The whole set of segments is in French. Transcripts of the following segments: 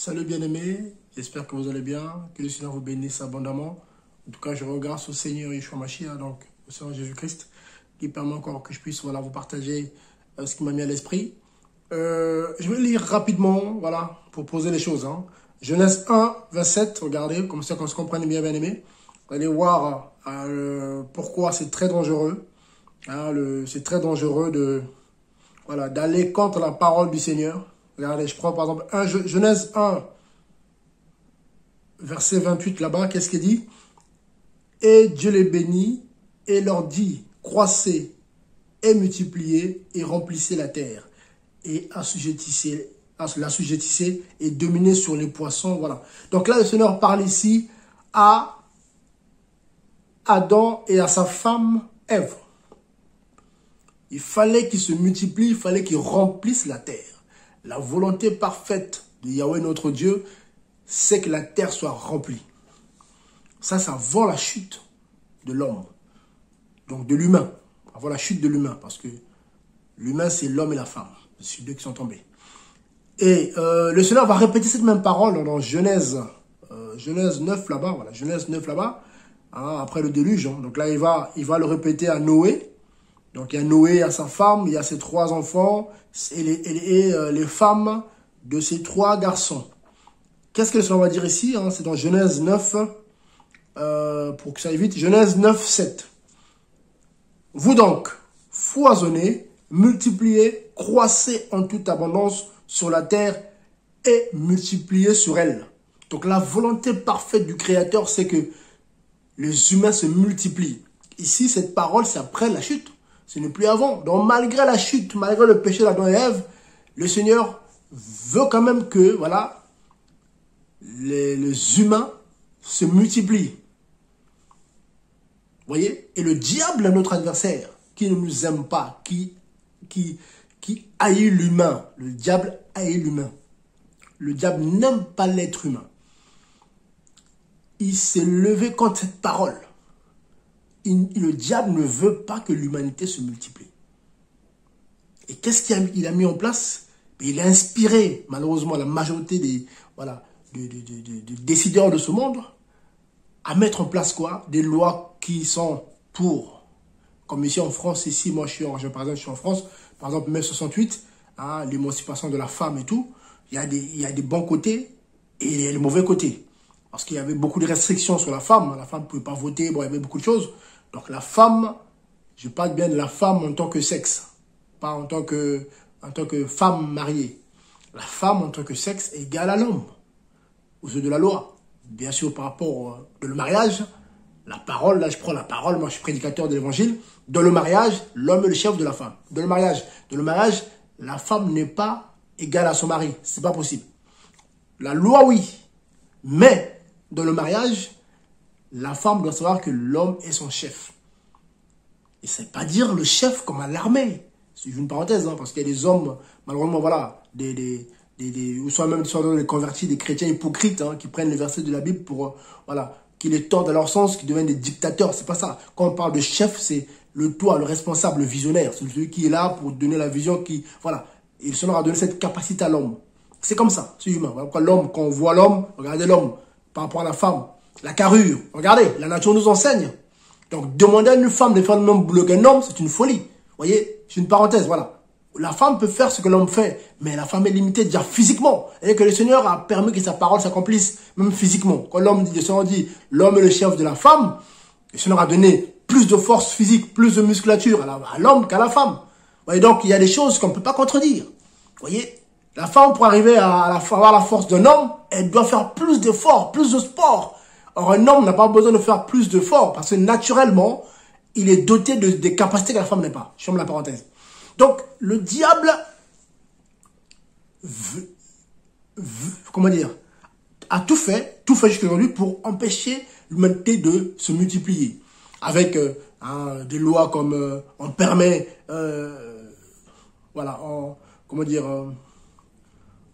Salut bien-aimés, j'espère que vous allez bien, que le Seigneur vous bénisse abondamment. En tout cas, je rends grâce au Seigneur Yeshua Mashiach, donc au Seigneur Jésus-Christ, qui permet encore que je puisse vous partager ce qui m'a mis à l'esprit. Je vais lire rapidement, pour poser les choses. Genèse 1, 27, regardez, comme ça qu'on se comprenne bien bien-aimés. Vous allez voir pourquoi c'est très dangereux. C'est très dangereux d'aller contre la parole du Seigneur. Regardez, je prends par exemple Genèse 1, verset 28 là-bas, qu'est-ce qu'il dit? Et Dieu les bénit et leur dit, croissez et multipliez et remplissez la terre et l'assujettissez et dominez sur les poissons. Voilà. Donc là, le Seigneur parle ici à Adam et à sa femme Ève. Il fallait qu'ils se multiplient, il fallait qu'ils remplissent la terre. La volonté parfaite de Yahweh notre Dieu, c'est que la terre soit remplie. Ça avant la chute de l'homme. Donc de l'humain. Avant la chute de l'humain. Parce que l'humain, c'est l'homme et la femme. C'est deux qui sont tombés. Et le Seigneur va répéter cette même parole dans Genèse 9 là-bas. Voilà, Genèse 9 là-bas. Après le déluge. Donc là, il va le répéter à Noé. Donc il y a Noé, à sa femme, il y a ses 3 enfants et les femmes de ses 3 garçons. Qu'est-ce que le Seigneur va dire ici? C'est dans Genèse 9, pour que ça aille vite, Genèse 9, 7. Vous donc, foisonnez, multipliez, croissez en toute abondance sur la terre et multipliez sur elle. Donc la volonté parfaite du Créateur, c'est que les humains se multiplient. Ici, cette parole, c'est après la chute. Ce n'est plus avant. Donc malgré la chute, malgré le péché d'Adam et Ève, le Seigneur veut quand même que les humains se multiplient. Vous voyez? Et le diable est notre adversaire, qui ne nous aime pas, qui haït l'humain. Le diable haït l'humain. Le diable n'aime pas l'être humain. Il s'est levé contre cette parole. Le diable ne veut pas que l'humanité se multiplie. Et qu'est-ce qu'il a mis en place? Il a inspiré, malheureusement, la majorité des décideurs de ce monde à mettre en place quoi? Des lois qui sont pour, comme ici en France, moi par exemple je suis en France, par exemple mai 68, l'émancipation de la femme et tout, il y a des bons côtés et les mauvais côtés. Parce qu'il y avait beaucoup de restrictions sur la femme ne pouvait pas voter, il y avait beaucoup de choses. Donc la femme, je parle bien de la femme en tant que sexe, pas en tant que femme mariée. La femme en tant que sexe est égale à l'homme, aux yeux de la loi. Bien sûr, par rapport au mariage, la parole, là je prends la parole, moi je suis prédicateur de l'évangile. Dans le mariage, l'homme est le chef de la femme. Dans le mariage, la femme n'est pas égale à son mari. C'est pas possible. La loi, oui. Mais dans le mariage, la femme doit savoir que l'homme est son chef. Et ça ne veut pas dire le chef comme à l'armée. C'est une parenthèse, parce qu'il y a des hommes, malheureusement, ou soit même des convertis, des chrétiens hypocrites, qui prennent les versets de la Bible pour, qui les tordent à leur sens, qui deviennent des dictateurs. C'est pas ça. Quand on parle de chef, c'est le toit, le responsable, le visionnaire. C'est celui qui est là pour donner la vision, Et le Seigneur a donné cette capacité à l'homme. C'est comme ça, c'est humain. Voilà pourquoi l'homme, quand on voit l'homme, regardez l'homme par rapport à la femme. La carrure, regardez, la nature nous enseigne. Donc, demander à une femme de faire le même boulot qu'un homme, c'est une folie. Vous voyez, c'est une parenthèse, voilà. La femme peut faire ce que l'homme fait, mais la femme est limitée déjà physiquement. Et que le Seigneur a permis que sa parole s'accomplisse, même physiquement. Quand le Seigneur dit, l'homme est le chef de la femme, le Seigneur a donné plus de force physique, plus de musculature à l'homme qu'à la femme. Vous voyez, donc, il y a des choses qu'on ne peut pas contredire. Vous voyez, la femme, pour arriver à avoir la force d'un homme, elle doit faire plus d'efforts, plus de sport. Or, un homme n'a pas besoin de faire plus d'efforts parce que naturellement, il est doté des capacités que la femme n'a pas. Je ferme la parenthèse. Donc, le diable a tout fait jusqu'à aujourd'hui pour empêcher l'humanité de se multiplier. Avec des lois comme on permet,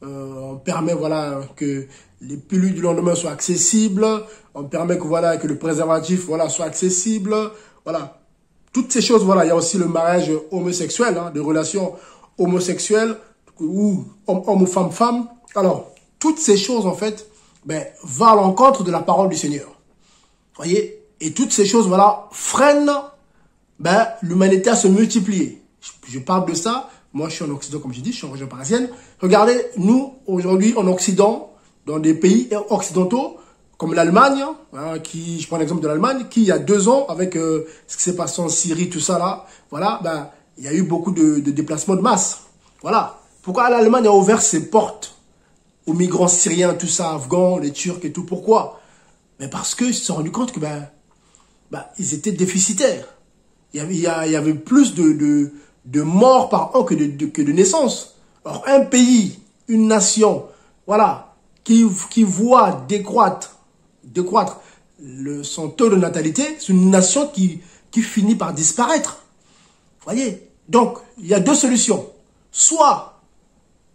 on permet que les pilules du lendemain soient accessibles, on permet que le préservatif soit accessible, toutes ces choses, il y a aussi le mariage homosexuel, de relations homosexuelles ou homme ou femme. Alors, toutes ces choses, en fait, ben, vont à l'encontre de la parole du Seigneur. Voyez? Et toutes ces choses, voilà, freinent ben, l'humanité à se multiplier. Je parle de ça. Moi, je suis en Occident, comme je dis, je suis en région parisienne. Regardez, nous, aujourd'hui, en Occident, dans des pays occidentaux, comme l'Allemagne, hein, je prends l'exemple de l'Allemagne, qui, il y a 2 ans, avec ce qui s'est passé en Syrie, tout ça là, voilà, ben, il y a eu beaucoup de déplacements de masse. Voilà. Pourquoi l'Allemagne a ouvert ses portes aux migrants syriens, tout ça, afghans, les Turcs et tout? Pourquoi? Mais parce qu'ils se sont rendus compte que ben, ils étaient déficitaires. Il y avait plus de morts par an que de naissances. Or, un pays, une nation, voilà, qui voit décroître son taux de natalité, c'est une nation qui finit par disparaître. Voyez? Donc, il y a 2 solutions. Soit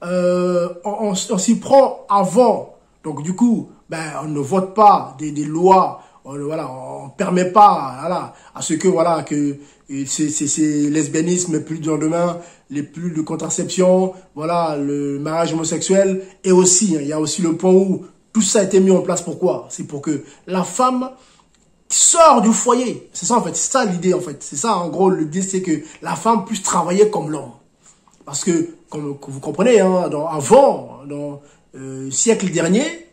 on s'y prend avant, donc du coup, ben, on ne vote pas des lois, voilà, on permet pas, voilà, à ce que, voilà, que ces lesbianisme, plus de lendemain, les plus de contraception, voilà, le mariage homosexuel, et aussi, hein, il y a aussi le point où tout ça a été mis en place. Pourquoi? C'est pour que la femme sort du foyer. C'est ça, en fait, c'est ça l'idée, en fait. C'est ça, en gros, l'idée, c'est que la femme puisse travailler comme l'homme. Parce que, comme vous comprenez, hein, avant, dans le siècle dernier,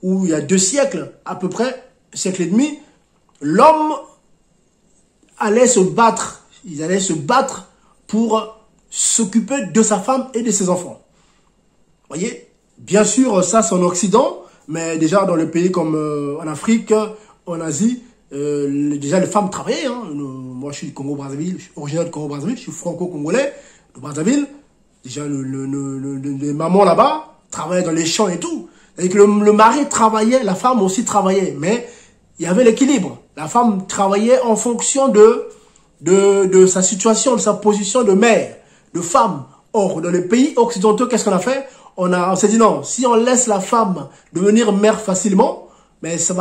où il y a 2 siècles, à peu près, 1 siècle et demi, l'homme allait se battre. Ils allaient se battre pour s'occuper de sa femme et de ses enfants. Voyez? Bien sûr, ça, c'est en Occident, mais déjà dans les pays comme en Afrique, en Asie, déjà les femmes travaillaient. Hein. Moi, je suis du Congo-Brazzaville, je suis originaire du Congo-Brazzaville, je suis franco-congolais de Brazzaville. Déjà, les mamans là-bas travaillaient dans les champs et tout. Et que le mari travaillait, la femme aussi travaillait, mais il y avait l'équilibre. La femme travaillait en fonction de sa situation, de sa position de mère, de femme. Or, dans les pays occidentaux, qu'est-ce qu'on a fait? On s'est dit non, si on laisse la femme devenir mère facilement, mais elle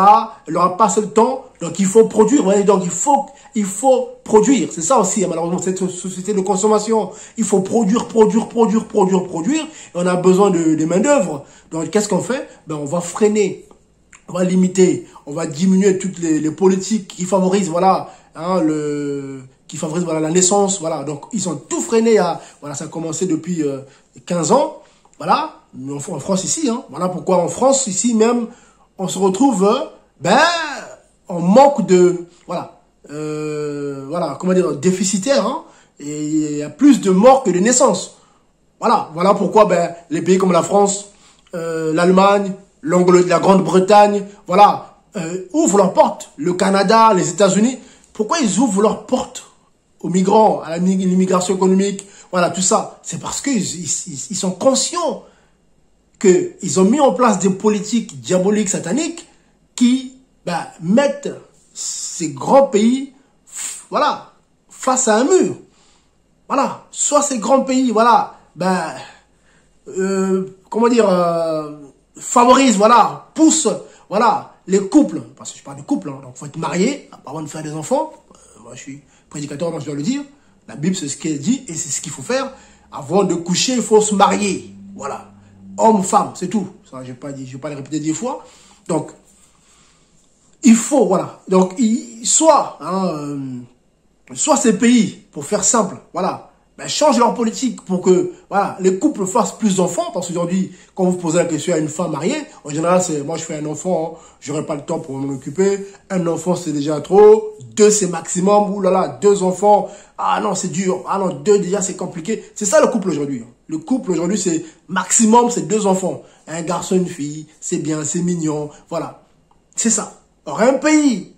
n'aura pas assez de temps, donc il faut produire. Ouais, donc il faut produire. C'est ça aussi, malheureusement, cette société de consommation. Il faut produire. Et on a besoin de main-d'œuvre. Donc, qu'est-ce qu'on fait? Ben, on va freiner, on va limiter, on va diminuer toutes les politiques qui favorisent, voilà, hein, voilà, la naissance, voilà. Donc, ils ont tout freiné voilà, ça a commencé depuis 15 ans. Voilà, en France ici, hein. Voilà pourquoi en France ici même, on se retrouve, on manque de, voilà, comment dire, déficitaire, hein. Et il y a plus de morts que de naissances. Voilà pourquoi, les pays comme la France, l'Allemagne, la Grande-Bretagne, voilà, ouvrent leurs portes. Le Canada, les États-Unis, pourquoi ils ouvrent leurs portes aux migrants, à l'immigration économique, voilà, tout ça? C'est parce qu'ils sont conscients qu'ils ont mis en place des politiques diaboliques, sataniques, qui mettent ces grands pays, voilà, face à un mur. Voilà, soit ces grands pays, voilà, comment dire, favorisent, voilà, poussent, voilà, les couples, parce que je parle de couples, hein, donc il faut être marié avant de faire des enfants. Moi, je suis prédicateur, donc je dois le dire. La Bible, c'est ce qu'elle dit et c'est ce qu'il faut faire. Avant de coucher, il faut se marier. Voilà. Homme, femme, c'est tout. Ça, je vais pas le répéter 10 fois. Donc, il faut, voilà. Donc, soit ces pays, pour faire simple, voilà, changent leur politique pour que, voilà, les couples fassent plus d'enfants. Parce qu'aujourd'hui, quand vous posez la question à une femme mariée, en général, c'est, moi, je fais un enfant, hein, j'aurai pas le temps pour m'en occuper. Un enfant, c'est déjà trop. 2, c'est maximum. Ouh là là, 2 enfants. Ah non, c'est dur. Ah non, 2, déjà, c'est compliqué. C'est ça, le couple aujourd'hui. Le couple aujourd'hui, c'est maximum, c'est 2 enfants. Un garçon, une fille. C'est bien, c'est mignon. Voilà. C'est ça. Or, un pays,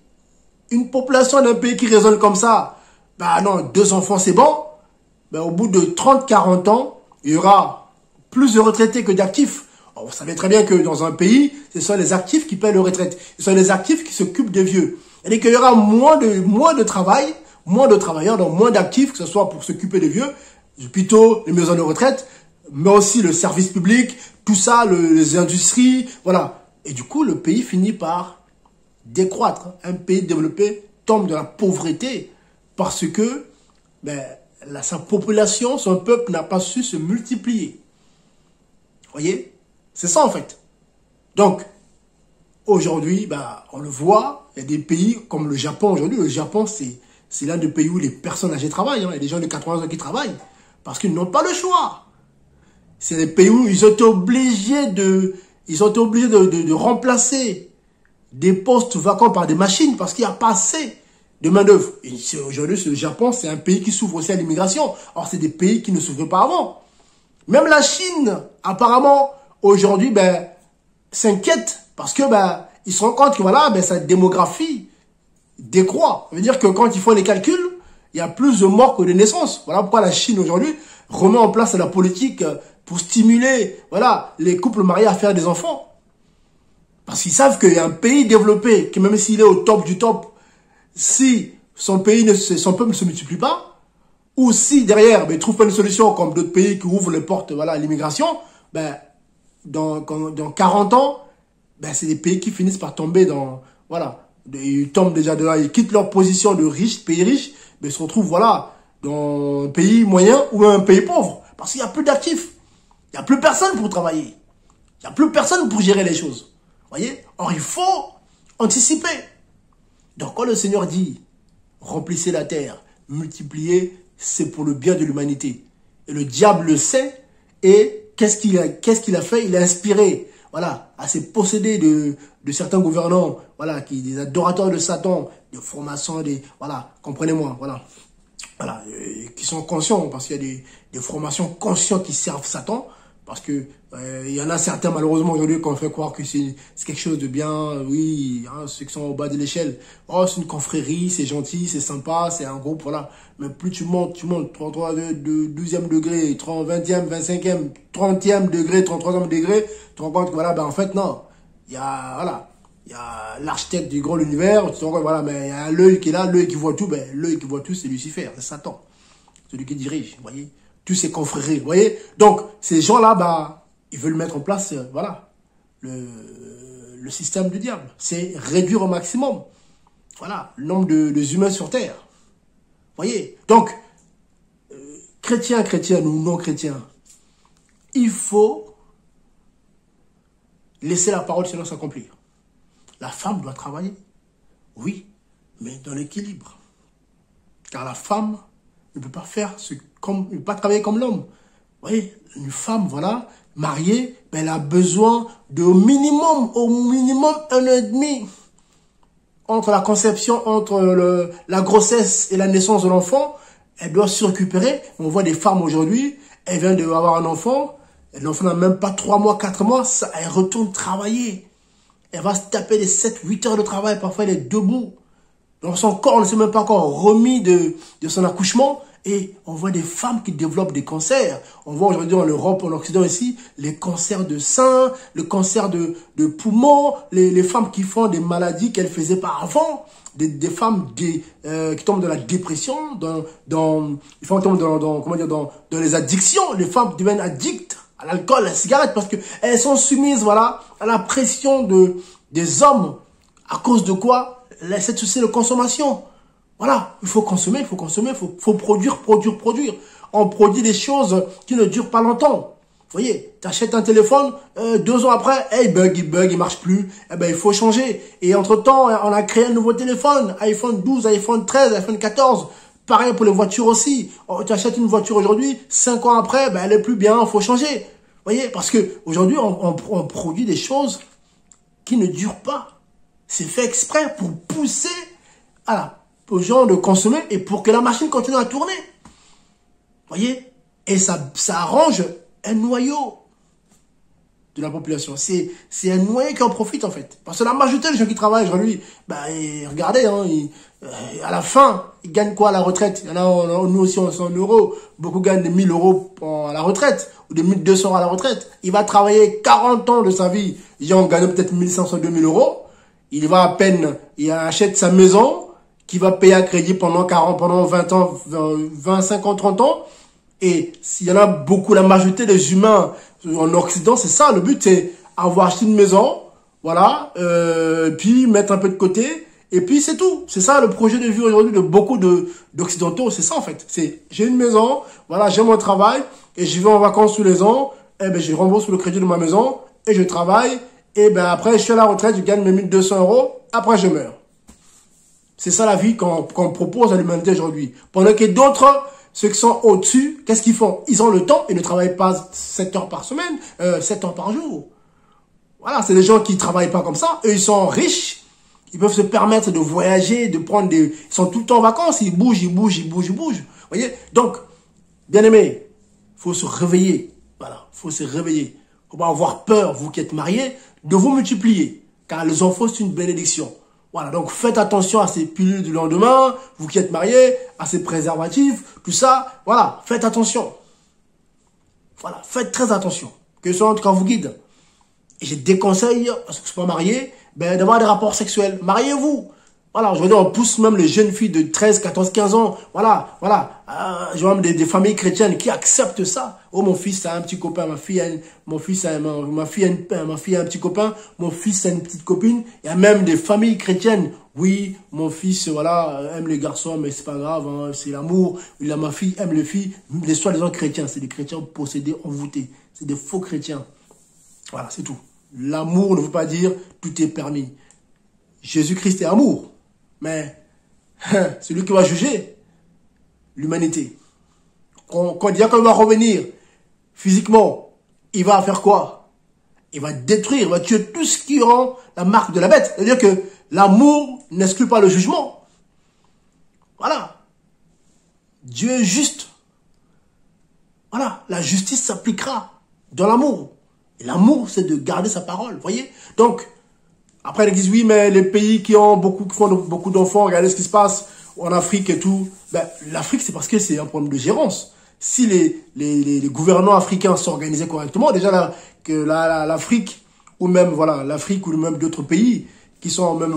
une population d'un pays qui raisonne comme ça, non, 2 enfants, c'est bon. Au bout de 30-40 ans, il y aura plus de retraités que d'actifs. Vous savez très bien que dans un pays, ce sont les actifs qui paient leur retraite. Ce sont les actifs qui s'occupent des vieux. C'est-à-dire qu'il y aura moins de travail, moins de travailleurs, donc moins d'actifs, que ce soit pour s'occuper des vieux, les hôpitaux, les maisons de retraite, mais aussi le service public, tout ça, les industries, voilà. Et du coup, le pays finit par décroître. Un pays développé tombe dans la pauvreté parce que, sa population, son peuple n'a pas su se multiplier. Voyez? C'est ça en fait. Donc, aujourd'hui, bah, on le voit, il y a des pays comme le Japon aujourd'hui. Le Japon, c'est l'un des pays où les personnes âgées travaillent. Hein. Il y a des gens de 80 ans qui travaillent parce qu'ils n'ont pas le choix. C'est des pays où ils ont été obligés de remplacer des postes vacants par des machines parce qu'il n'y a pas assez de main-d'œuvre. Et aujourd'hui, le Japon, c'est un pays qui s'ouvre aussi à l'immigration. Or, c'est des pays qui ne s'ouvraient pas avant. Même la Chine, apparemment, aujourd'hui, ben, s'inquiète parce que ben, ils se rendent compte que voilà, ben, sa démographie décroît. Ça veut dire que quand ils font les calculs, il y a plus de morts que de naissances. Voilà pourquoi la Chine aujourd'hui remet en place la politique pour stimuler voilà, les couples mariés à faire des enfants. Parce qu'ils savent qu'il y a un pays développé, que même s'il est au top du top, si son peuple ne se multiplie pas, ou si derrière, ben, il ne trouve pas une solution comme d'autres pays qui ouvrent les portes voilà, à l'immigration, ben, dans 40 ans, ben, c'est des pays qui finissent par tomber dans... Voilà, ils tombent déjà de là, ils quittent leur position de riches, pays riches, mais ils se retrouvent voilà, dans un pays moyen ou un pays pauvre. Parce qu'il n'y a plus d'actifs. Il n'y a plus personne pour travailler. Il n'y a plus personne pour gérer les choses. Voyez? Or, il faut anticiper. Donc, quand le Seigneur dit, remplissez la terre, multipliez, c'est pour le bien de l'humanité. Et le diable le sait. Et qu'est-ce qu'il a fait? Il a inspiré, voilà, à ces possédés de certains gouvernants, voilà, des adorateurs de Satan, des formations, voilà, comprenez-moi, voilà. Voilà, qui sont conscients, parce qu'il y a des formations conscientes qui servent Satan, parce que il y en a certains, malheureusement, aujourd'hui, qu'on fait croire que c'est quelque chose de bien, oui, hein, ceux qui sont au bas de l'échelle, oh, c'est une confrérie, c'est gentil, c'est sympa, c'est un groupe, voilà. Mais plus tu montes, 33 de 12e degré, 20e, 25e, 30e degré, 33e degré, tu te rends compte que, voilà, ben, en fait, non. Il y a, voilà. Il y a l'architecte du grand univers, tu te rends compte, voilà, mais il y a l'œil qui est là, l'œil qui voit tout, ben, l'œil qui voit tout, c'est Lucifer, c'est Satan. Celui qui dirige, vous voyez. Tous ces confréries, vous voyez. Donc, ces gens-là, bah, ils veulent mettre en place, voilà, le système du diable. C'est réduire au maximum, voilà, le nombre de humains sur Terre. Vous voyez. Donc, chrétiens ou non chrétiens, il faut laisser la parole sinon s'accomplir. La femme doit travailler, oui, mais dans l'équilibre. Car la femme ne peut pas ne peut pas travailler comme l'homme. Vous voyez, une femme, voilà, mariée, ben, elle a besoin de au minimum 1 an et demi entre la conception, entre la grossesse et la naissance de l'enfant. Elle doit se récupérer. On voit des femmes aujourd'hui, elle vient d'avoir un enfant, l'enfant n'a même pas 3 mois, 4 mois, elle retourne travailler. Elle va se taper les 7-8 heures de travail, parfois elle est debout. Donc son corps ne s'est même pas encore remis de son accouchement. Et on voit des femmes qui développent des cancers. On voit aujourd'hui en Europe, en Occident ici, les cancers de sein, le cancer de poumons, les femmes qui font des maladies qu'elles faisaient pas avant. Des femmes qui tombent dans la dépression, dans les addictions. Les femmes deviennent addictes à l'alcool, à la cigarette, parce qu'elles sont soumises, voilà, à la pression des hommes. À cause de quoi? Cette souci de consommation. Voilà, il faut consommer, il faut produire. On produit des choses qui ne durent pas longtemps. Vous voyez, tu achètes un téléphone, 2 ans après, hey, il marche plus, eh ben, il faut changer. Et entre-temps, on a créé un nouveau téléphone, iPhone 12, iPhone 13, iPhone 14. Pareil pour les voitures aussi. Tu achètes une voiture aujourd'hui, 5 ans après, ben, elle est plus bien, il faut changer. Vous voyez, parce que aujourd'hui, on produit des choses qui ne durent pas. C'est fait exprès pour pousser aux gens de consommer et pour que la machine continue à tourner. Vous voyez? Et ça arrange un noyau de la population. C'est un noyau qui en profite en fait. Parce que la majorité des gens qui travaillent aujourd'hui, regardez, hein, à la fin, ils gagnent quoi à la retraite? Il y en a, nous aussi on est en euros. Beaucoup gagnent des 1000 euros à la retraite ou des 1200 à la retraite. Il va travailler 40 ans de sa vie. Les gens gagnent peut-être 1500, 2000 euros. Il va à peine, il achète sa maison, qui va payer à crédit pendant 20 ans, 25 ans, 30 ans. Et s'il y en a beaucoup, la majorité des humains en Occident, c'est ça. Le but, c'est avoir acheté une maison, voilà, puis mettre un peu de côté, et puis c'est tout. C'est ça le projet de vie aujourd'hui de beaucoup d'Occidentaux, c'est ça en fait. C'est, j'ai une maison, voilà, j'ai mon travail, et je vais en vacances tous les ans, eh ben, je rembourse le crédit de ma maison, et je travaille. Et ben après, je suis à la retraite, je gagne mes 1200 euros. Après, je meurs. C'est ça la vie qu'on propose à l'humanité aujourd'hui. Pendant que d'autres, ceux qui sont au-dessus, qu'est-ce qu'ils font? Ils ont le temps, ils ne travaillent pas 7 heures par semaine, 7 heures par jour. Voilà, c'est des gens qui ne travaillent pas comme ça. Eux, ils sont riches. Ils peuvent se permettre de voyager, de prendre des... Ils sont tout le temps en vacances, ils bougent, ils bougent, ils bougent, ils bougent. Vous voyez? Donc, bien aimé, il faut se réveiller. Voilà, il faut se réveiller. Il ne faut pas avoir peur, vous qui êtes mariés, de vous multiplier. Car les enfants, c'est une bénédiction. Voilà, donc faites attention à ces pilules du lendemain, vous qui êtes mariés, à ces préservatifs, tout ça. Voilà, faites attention. Voilà, faites très attention. Que ce soit en tout cas vous guide. Et je déconseille, parce que je ne suis pas marié, ben, d'avoir des rapports sexuels. Mariez-vous. Voilà, aujourd'hui, on pousse même les jeunes filles de 13, 14, 15 ans. Voilà, voilà. Je vois même des familles chrétiennes qui acceptent ça. Oh, mon fils a un petit copain, ma fille a un petit copain, mon fils a une petite copine. Il y a même des familles chrétiennes. Oui, mon fils, voilà, aime les garçons, mais c'est pas grave, hein, c'est l'amour. Ma fille aime les filles. Les soi-disant chrétiens, c'est des chrétiens possédés, envoûtés. C'est des faux chrétiens. Voilà, c'est tout. L'amour ne veut pas dire tout est permis. Jésus-Christ est amour. Mais c'est lui qui va juger l'humanité. Quand il dit qu'il va revenir physiquement, il va faire quoi? Il va détruire, il va tuer tout ce qui rend la marque de la bête. C'est-à-dire que l'amour n'exclut pas le jugement. Voilà. Dieu est juste. Voilà. La justice s'appliquera dans l'amour. Et l'amour, c'est de garder sa parole. Vous voyez? Donc, après, ils disent, oui, mais les pays qui font beaucoup d'enfants, regardez ce qui se passe en Afrique et tout. Ben, l'Afrique, c'est parce que c'est un problème de gérance. Si les gouvernants africains s'organisaient correctement, déjà l'Afrique, ou même, voilà, l'Afrique ou même d'autres pays, qui sont même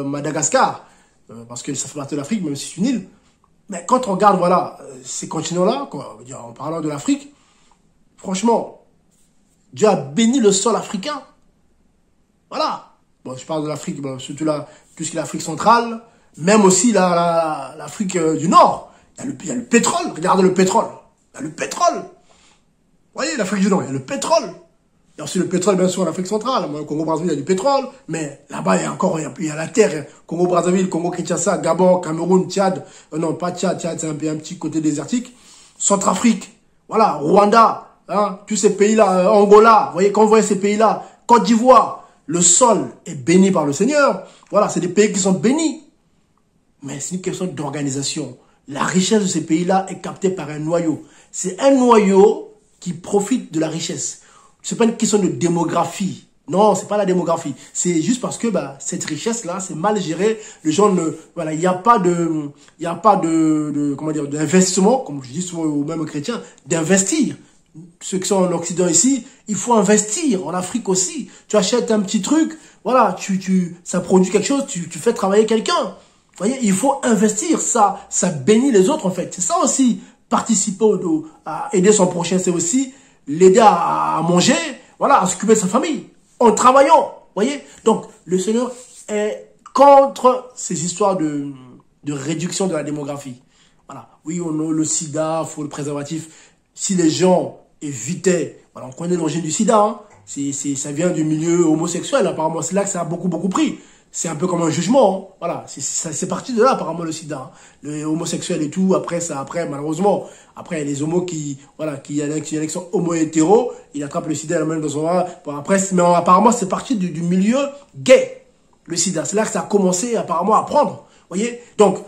Madagascar, parce que ça fait partie de l'Afrique, même si c'est une île. Mais quand on regarde, voilà, ces continents-là, en parlant de l'Afrique, franchement, Dieu a béni le sol africain. Voilà. Bon, je parle de l'Afrique, bon, surtout là, tout ce qui est l'Afrique centrale, même aussi l'Afrique du Nord. Il y a le pétrole, regardez le pétrole. Il y a le pétrole. Vous voyez, l'Afrique du Nord, il y a le pétrole. Il y a aussi le pétrole, bien sûr, en Afrique centrale. Au Congo-Brazzaville, il y a du pétrole. Mais là-bas, il y a la terre. Congo-Brazzaville, Congo-Kinshasa, Gabon, Cameroun, Tchad. Non, pas Tchad, c'est un petit côté désertique. Centrafrique, voilà, Rwanda, hein, tous ces pays-là, Angola. Vous voyez, quand vous voyez ces pays-là, Côte d'Ivoire, le sol est béni par le Seigneur. Voilà, c'est des pays qui sont bénis. Mais c'est une question d'organisation. La richesse de ces pays-là est captée par un noyau. C'est un noyau qui profite de la richesse. C'est pas une question de démographie. Non, c'est pas la démographie. C'est juste parce que cette richesse-là, c'est mal géré. Les gens voilà, il n'y a pas comment dire, d'investissement, comme je dis souvent aux mêmes chrétiens, d'investir. Ceux qui sont en Occident ici, il faut investir. En Afrique aussi. Tu achètes un petit truc, voilà, ça produit quelque chose, tu fais travailler quelqu'un. Vous voyez, il faut investir. Ça bénit les autres, en fait. C'est ça aussi, participer à aider son prochain, c'est aussi l'aider à manger, voilà, à s'occuper de sa famille, en travaillant. Vous voyez, donc, le Seigneur est contre ces histoires de réduction de la démographie. Voilà. Oui, on a le sida, il faut le préservatif. Si les gens évitaient, voilà, on connaît l'origine du sida, hein, ça vient du milieu homosexuel, apparemment, c'est là que ça a beaucoup pris. C'est un peu comme un jugement, hein. Voilà, c'est parti de là, apparemment, le sida, hein. Les homosexuels et tout, après, malheureusement, après, les homos qui y en a qui sont homo-hétéros, ils attrapent le sida, même dans son bon, après, mais apparemment, c'est parti du milieu gay, le sida. C'est là que ça a commencé, apparemment, à prendre. Vous voyez? Donc,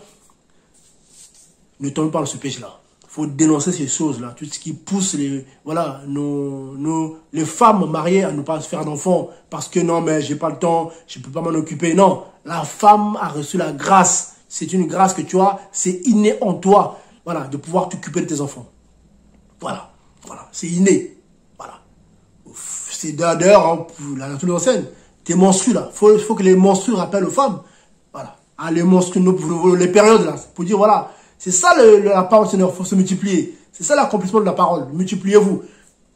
ne tombez pas dans ce piège-là. Il faut dénoncer ces choses-là, tout ce qui pousse les femmes mariées à ne pas se faire d'enfants parce que non, mais j'ai pas le temps, je peux pas m'en occuper. Non, la femme a reçu la grâce. C'est une grâce que tu as, c'est inné en toi, voilà, de pouvoir t'occuper de tes enfants. Voilà, c'est inné. Voilà. C'est d'ailleurs, hein, la nature de scène, tes menstrues là, faut que les menstrues rappellent aux femmes. Voilà. Ah, les menstrues, les périodes là, pour dire voilà. C'est ça la parole, Seigneur, il faut se multiplier. C'est ça l'accomplissement de la parole. Multipliez-vous.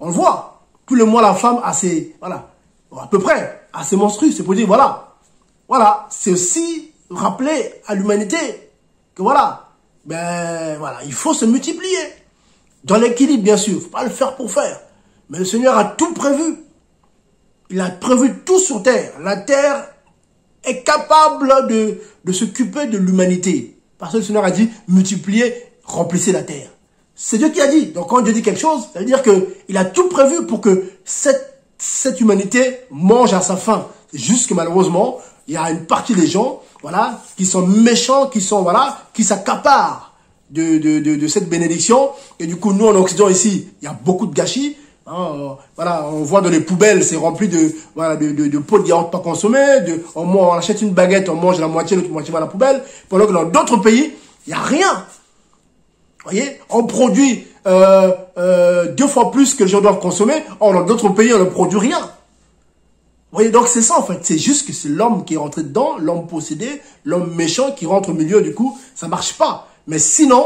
On le voit. Tous les mois, la femme a ses, voilà, à peu près, a ses menstrues. C'est pour dire, voilà. Voilà. C'est aussi rappeler à l'humanité que voilà, il faut se multiplier. Dans l'équilibre, bien sûr. Il ne faut pas le faire pour faire. Mais le Seigneur a tout prévu. Il a prévu tout sur terre. La terre est capable de s'occuper de l'humanité. Parce que le Seigneur a dit, multipliez, remplissez la terre. C'est Dieu qui a dit. Donc quand Dieu dit quelque chose, ça veut dire qu'il a tout prévu pour que cette humanité mange à sa faim. C'est juste que malheureusement, il y a une partie des gens, voilà, qui sont méchants, qui s'accaparent de cette bénédiction. Et du coup, nous en Occident ici, il y a beaucoup de gâchis. Hein, voilà, on voit dans les poubelles, c'est rempli de pots de yaourt pas consommés. On achète une baguette, on mange la moitié, l'autre moitié va à la poubelle. Pendant que dans d'autres pays, il n'y a rien. Vous voyez, on produit 2 fois plus que les gens doivent consommer. Or, dans d'autres pays, on ne produit rien. Vous voyez, donc c'est ça en fait. C'est juste que c'est l'homme qui est rentré dedans, l'homme possédé, l'homme méchant qui rentre au milieu. Du coup, ça marche pas. Mais sinon,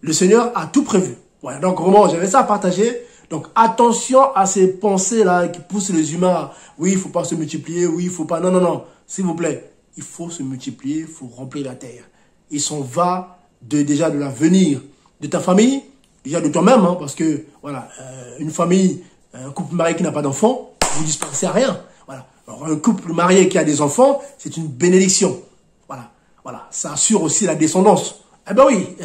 le Seigneur a tout prévu. Voilà, donc vraiment, j'avais ça à partager. Donc attention à ces pensées-là qui poussent les humains à, oui, il faut pas se multiplier, oui, il faut pas... Non, non, non, s'il vous plaît, il faut se multiplier, il faut remplir la terre. Il s'en va déjà de l'avenir de ta famille, déjà de toi-même, hein, parce que, voilà, une famille, un couple marié qui n'a pas d'enfants, vous ne dispensez à rien. Voilà. Alors, un couple marié qui a des enfants, c'est une bénédiction. Voilà, voilà, ça assure aussi la descendance. Eh ben oui,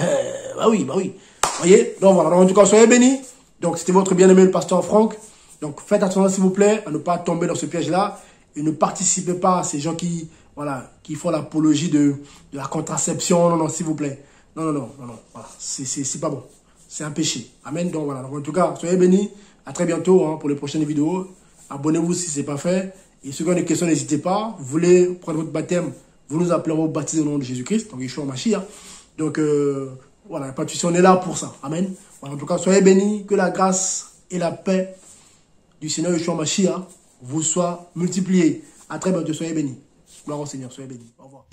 bah oui. Vous voyez, donc voilà, donc, en tout cas, soyez bénis. Donc, c'était votre bien-aimé, le pasteur Franck. Donc, faites attention, s'il vous plaît, à ne pas tomber dans ce piège-là. Et ne participez pas à ces gens qui font l'apologie de la contraception. Non, non, s'il vous plaît. Non. Voilà, c'est pas bon. C'est un péché. Amen. Donc, voilà. Donc, en tout cas, soyez bénis. À très bientôt hein, pour les prochaines vidéos. Abonnez-vous si ce n'est pas fait. Et ceux qui ont des questions, n'hésitez pas. Vous voulez prendre votre baptême, vous nous appelez, on va vous baptiser au nom de Jésus-Christ. Donc, Yeshua Mashiach. Donc, voilà, pas de souci, on est là pour ça. Amen. Voilà, en tout cas, soyez bénis, que la grâce et la paix du Seigneur Yeshua Mashiach vous soient multipliées. À très bientôt, soyez bénis. Gloire au Seigneur, soyez bénis. Au revoir.